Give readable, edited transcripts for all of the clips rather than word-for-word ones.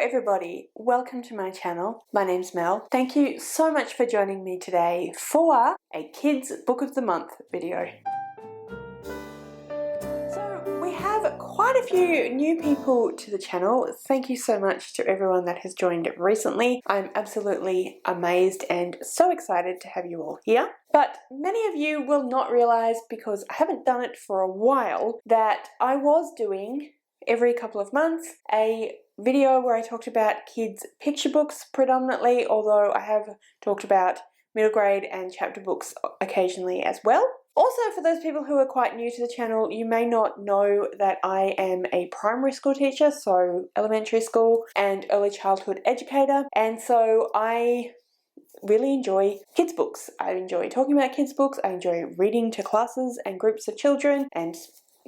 everybody, welcome to my channel. My name's Mel. Thank you so much for joining me today for a Kids Book of the Month video. So we have quite a few new people to the channel. Thank you so much to everyone that has joined recently. I'm absolutely amazed and so excited to have you all here. But many of you will not realise, because I haven't done it for a while, that I was doing every couple of months a video where I talked about kids' picture books predominantly, although I have talked about middle grade and chapter books occasionally as well. Also, for those people who are quite new to the channel, you may not know that I am a primary school teacher, so elementary school and early childhood educator, and so I really enjoy kids' books. I enjoy talking about kids' books, I enjoy reading to classes and groups of children and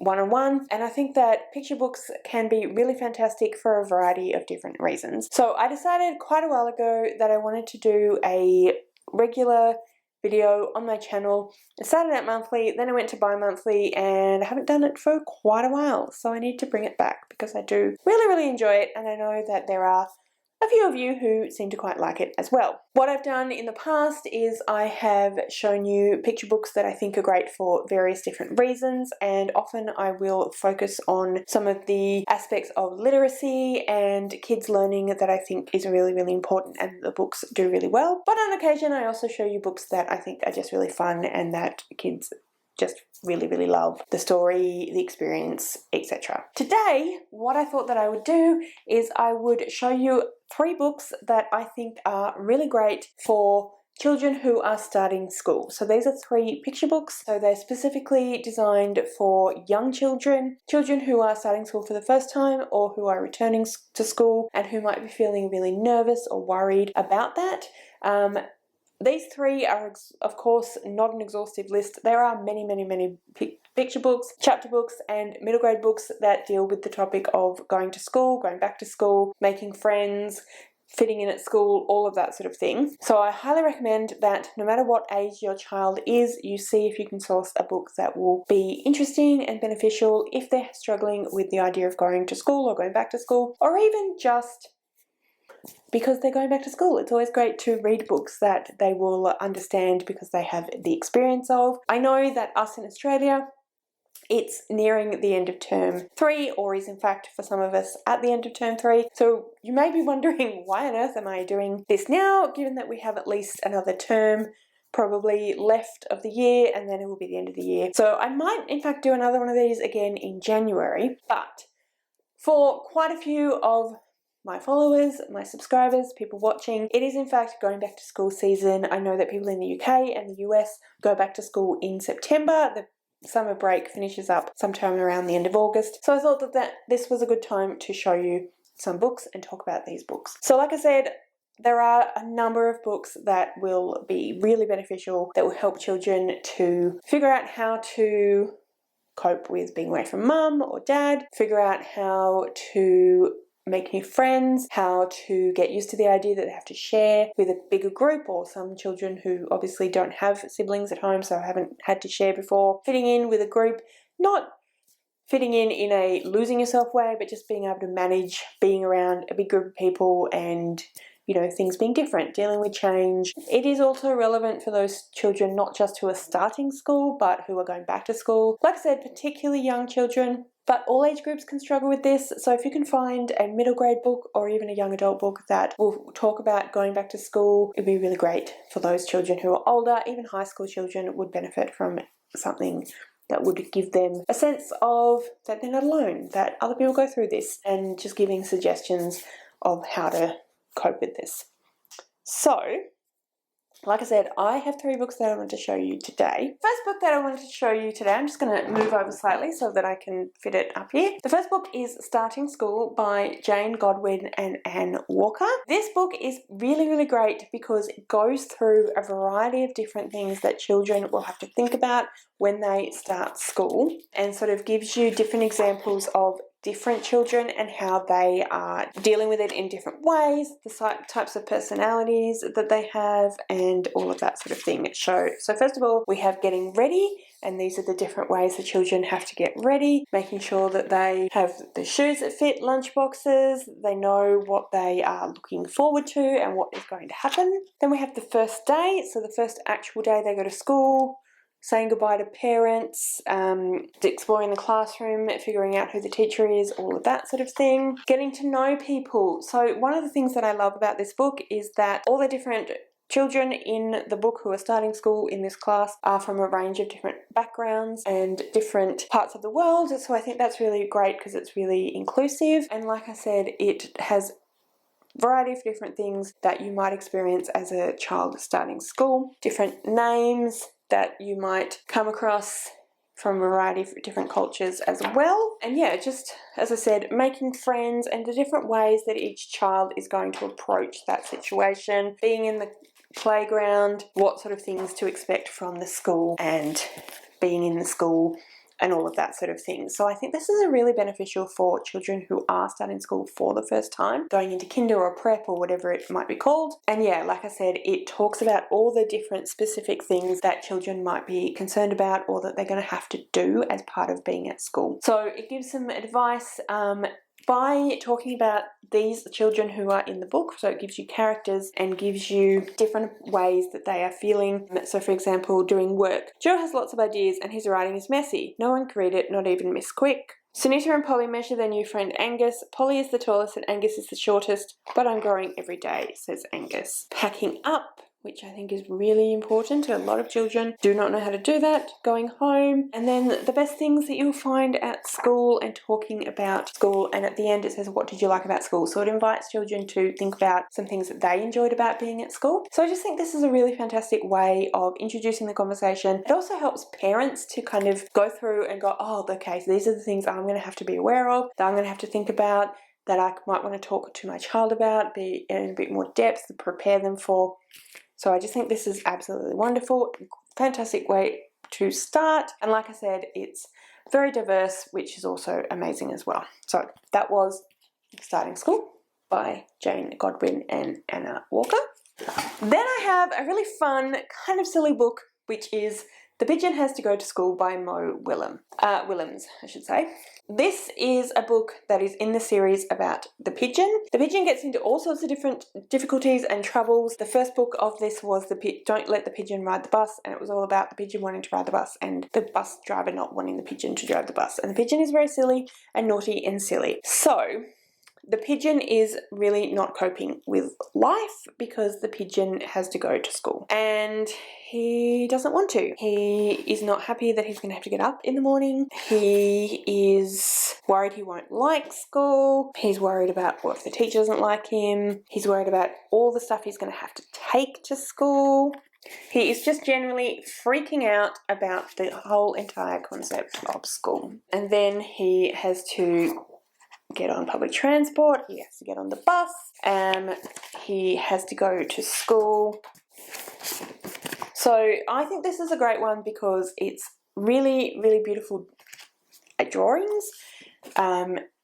one-on-one, and I think that picture books can be really fantastic for a variety of different reasons. So I decided quite a while ago that I wanted to do a regular video on my channel. I started out monthly, then I went to bi-monthly, and I haven't done it for quite a while, so I need to bring it back because I do really enjoy it, and I know that there are a few of you who seem to quite like it as well. What I've done in the past is I have shown you picture books that I think are great for various different reasons, and often I will focus on some of the aspects of literacy and kids learning that I think is really important and the books do really well. But on occasion I also show you books that I think are just really fun and that kids just really love the story, the experience, etc. Today, what I thought that I would do is I would show you 3 books that I think are really great for children who are starting school. So these are 3 picture books. So they're specifically designed for young children, children who are starting school for the first time or who are returning to school and who might be feeling really nervous or worried about that. These 3 are, of course, not an exhaustive list. There are many picture books, chapter books, and middle grade books that deal with the topic of going to school, going back to school, making friends, fitting in at school, all of that sort of thing. So I highly recommend that no matter what age your child is, you see if you can source a book that will be interesting and beneficial if they're struggling with the idea of going to school or going back to school, or even just because they're going back to school. It's always great to read books that they will understand because they have the experience of. I know that us in Australia, it's nearing the end of term 3, or is in fact for some of us at the end of term 3. So you may be wondering, why on earth am I doing this now, given that we have at least another term probably left of the year, and then it will be the end of the year. So I might in fact do another one of these again in January, but for quite a few of my followers, my subscribers, people watching, it is in fact going back to school season. I know that people in the UK and the US go back to school in September. The summer break finishes up sometime around the end of August. So I thought that this was a good time to show you some books and talk about these books. So like I said, there are a number of books that will be really beneficial, that will help children to figure out how to cope with being away from mum or dad, figure out how to make new friends, how to get used to the idea that they have to share with a bigger group, or some children who obviously don't have siblings at home so haven't had to share before, fitting in with a group, not fitting in a losing yourself way, but just being able to manage being around a big group of people and, you know, things being different, dealing with change. It is also relevant for those children not just who are starting school but who are going back to school. Like I said, particularly young children, but all age groups can struggle with this. So if you can find a middle grade book or even a young adult book that will talk about going back to school, it'd be really great for those children who are older. Even high school children would benefit from something that would give them a sense of that they're not alone, that other people go through this, and just giving suggestions of how to cope with this. So, like I said, I have 3 books that I want to show you today. First book that I wanted to show you today, I'm just going to move over slightly so that I can fit it up here. The first book is Starting School by Jane Godwin and Anne Walker. This book is really great because it goes through a variety of different things that children will have to think about when they start school, and sort of gives you different examples of different children and how they are dealing with it in different ways, the types of personalities that they have, and all of that sort of thing. So first of all, we have Getting Ready and these are the different ways the children have to get ready, making sure that they have the shoes that fit, lunch boxes, they know what they are looking forward to and what is going to happen. Then we have the first day, so the first actual day they go to school, saying goodbye to parents, exploring the classroom, figuring out who the teacher is, all of that sort of thing. Getting to know people. So one of the things that I love about this book is that all the different children in the book who are starting school in this class are from a range of different backgrounds and different parts of the world. So I think that's really great because it's really inclusive. And like I said, it has variety of different things that you might experience as a child starting school, different names that you might come across from a variety of different cultures as well. And yeah, just as I said, making friends and the different ways that each child is going to approach that situation, being in the playground, what sort of things to expect from the school and being in the school and all of that sort of thing. So I think this is a really beneficial for children who are starting school for the first time, going into kinder or prep or whatever it might be called. And yeah, like I said, it talks about all the different specific things that children might be concerned about or that they're going to have to do as part of being at school. So it gives some advice by talking about these children who are in the book. So it gives you characters and gives you different ways that they are feeling. So for example, doing work. Joe has lots of ideas and his writing is messy. No one can read it, not even Miss Quick. Sunita and Polly measure their new friend Angus. Polly is the tallest and Angus is the shortest, but I'm growing every day, says Angus. Packing up, which I think is really important. A lot of children do not know how to do that. Going home, and then the best things that you'll find at school and talking about school. And at the end it says, what did you like about school? So it invites children to think about some things that they enjoyed about being at school. So I just think this is a really fantastic way of introducing the conversation. It also helps parents to kind of go through and go, oh, okay, so these are the things I'm going to have to be aware of, that I'm going to have to think about, that I might want to talk to my child about, be in a bit more depth to prepare them for. So I just think this is absolutely wonderful, fantastic way to start. And like I said, it's very diverse, which is also amazing as well. So that was Starting School by Jane Godwin and Anna Walker. Then I have a really fun, kind of silly book, which is The Pigeon Has to Go to School by Willems, I should say. This is a book that is in the series about the pigeon. The pigeon gets into all sorts of different difficulties and troubles. The first book of this was Don't Let the Pigeon Ride the Bus, and it was all about the pigeon wanting to ride the bus and the bus driver not wanting the pigeon to drive the bus. And the pigeon is very silly and naughty and silly. So the pigeon is really not coping with life because the pigeon has to go to school and he doesn't want to. He is not happy that he's going to have to get up in the morning. He is worried he won't like school. He's worried about what if the teacher doesn't like him. He's worried about all the stuff he's going to have to take to school. He is just generally freaking out about the whole entire concept of school. And then he has to get on public transport, he has to get on the bus, he has to go to school. So I think this is a great one because it's really, really beautiful drawings,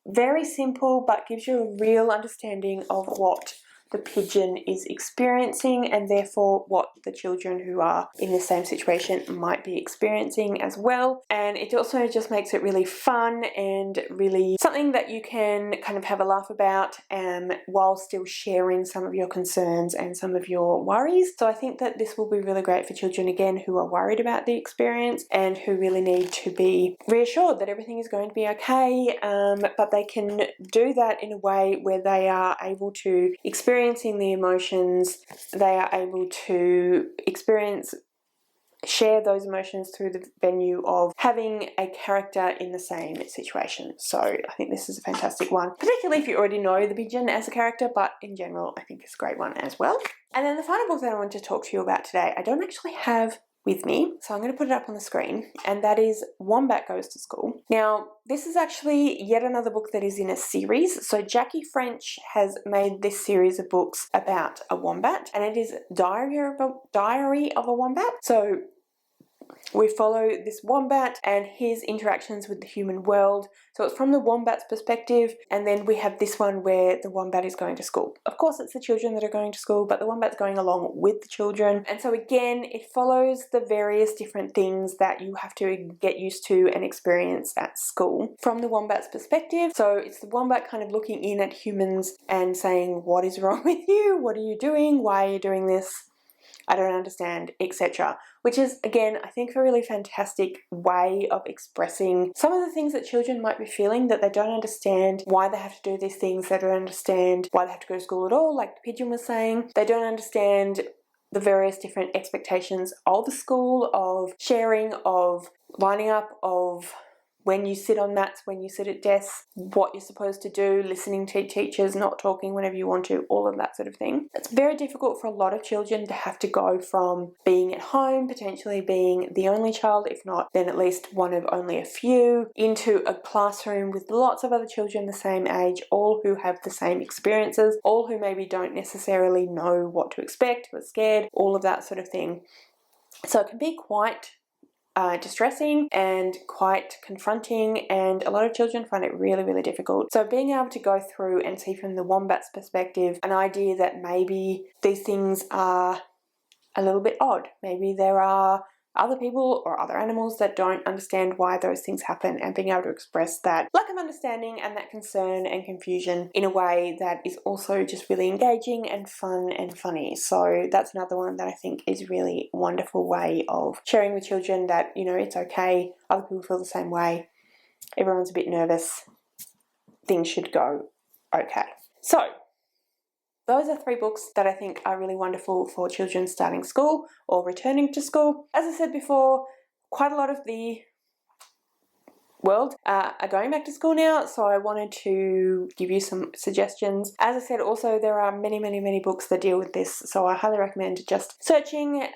very simple but gives you a real understanding of what the pigeon is experiencing and therefore what the children who are in the same situation might be experiencing as well. And it also just makes it really fun and really something that you can kind of have a laugh about while still sharing some of your concerns and some of your worries. So I think that this will be really great for children again who are worried about the experience and who really need to be reassured that everything is going to be okay, but they can do that in a way where they are able to experiencing the emotions, they are able to share those emotions through the venue of having a character in the same situation. So I think this is a fantastic one, particularly if you already know the pigeon as a character, but in general I think it's a great one as well. And then the final book that I want to talk to you about today, I don't actually have with me, so I'm going to put it up on the screen, and that is Wombat Goes to School. Now, this is actually yet another book that is in a series. So Jackie French has made this series of books about a wombat, and it is Diary of a Wombat. So we follow this wombat and his interactions with the human world. So it's from the wombat's perspective, and then we have this one where the wombat is going to school. Of course it's the children that are going to school, but the wombat's going along with the children. And so again, it follows the various different things that you have to get used to and experience at school from the wombat's perspective. So it's the wombat kind of looking in at humans and saying, what is wrong with you? What are you doing? Why are you doing this? I don't understand, etc. Which is, again, I think a really fantastic way of expressing some of the things that children might be feeling, that they don't understand why they have to do these things, they don't understand why they have to go to school at all, like Pigeon was saying. They don't understand the various different expectations of the school, of sharing, of lining up, of when you sit on mats, when you sit at desks, what you're supposed to do, listening to teachers, not talking whenever you want to, all of that sort of thing. It's very difficult for a lot of children to have to go from being at home, potentially being the only child, if not then at least one of only a few, into a classroom with lots of other children the same age, all who have the same experiences, all who maybe don't necessarily know what to expect, who are scared, all of that sort of thing. So it can be quite distressing and quite confronting, and a lot of children find it really, really difficult. So being able to go through and see from the wombat's perspective an idea that maybe these things are a little bit odd. Maybe there are other people or other animals that don't understand why those things happen, and being able to express that lack of understanding and that concern and confusion in a way that is also just really engaging and fun and funny. So that's another one that I think is a really wonderful way of sharing with children that, you know, it's okay, other people feel the same way, everyone's a bit nervous, things should go okay. So those are 3 books that I think are really wonderful for children starting school or returning to school. As I said before, quite a lot of the world are going back to school now, so I wanted to give you some suggestions. As I said, also there are many, many, many books that deal with this, so I highly recommend just searching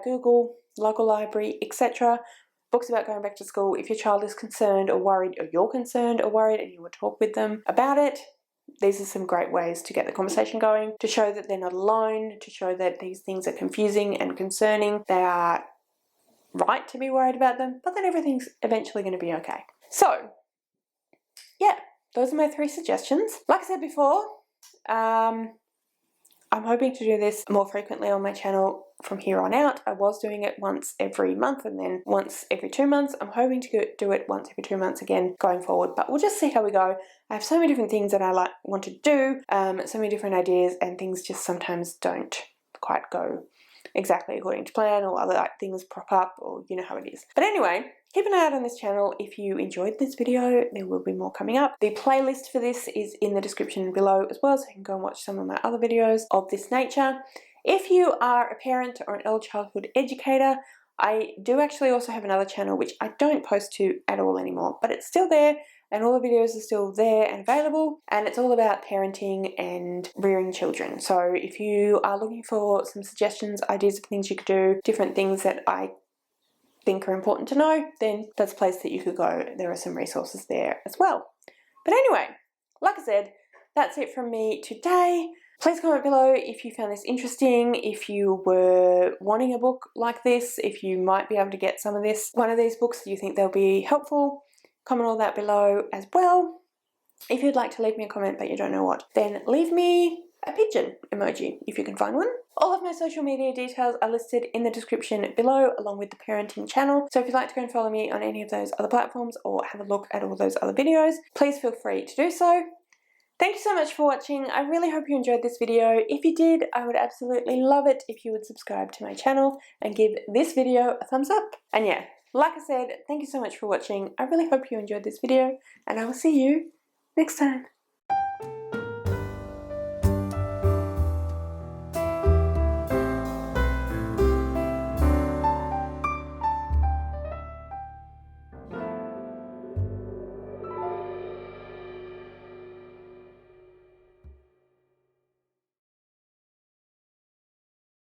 Google, local library, etc. Books about going back to school. If your child is concerned or worried, or you're concerned or worried and you want to talk with them about it, these are some great ways to get the conversation going, to show that they're not alone, to show that these things are confusing and concerning. They are right to be worried about them, but that everything's eventually going to be okay. So, yeah, those are my 3 suggestions. Like I said before, I'm hoping to do this more frequently on my channel from here on out. I was doing it once every month and then once every 2 months. I'm hoping to do it once every 2 months again going forward, but we'll just see how we go. I have so many different things that I want to do, so many different ideas, and things just sometimes don't quite go exactly according to plan, or other things prop up, or you know how it is. But anyway, keep an eye out on this channel. If you enjoyed this video, there will be more coming up. The playlist for this is in the description below as well, so you can go and watch some of my other videos of this nature. If you are a parent or an early childhood educator, I do actually also have another channel which I don't post to at all anymore, but it's still there and all the videos are still there and available, and it's all about parenting and rearing children. So if you are looking for some suggestions, ideas of things you could do, different things that I think are important to know, then that's a place that you could go. There are some resources there as well. But anyway, like I said, that's it from me today. Please comment below if you found this interesting, if you were wanting a book like this, if you might be able to get some of this, one of these books, do you think they'll be helpful? Comment all that below as well. If you'd like to leave me a comment but you don't know what, then leave me a pigeon emoji if you can find one. All of my social media details are listed in the description below, along with the parenting channel. So if you'd like to go and follow me on any of those other platforms or have a look at all those other videos, please feel free to do so. Thank you so much for watching. I really hope you enjoyed this video. If you did, I would absolutely love it if you would subscribe to my channel and give this video a thumbs up. And yeah, like I said, thank you so much for watching. I really hope you enjoyed this video, and I will see you next time.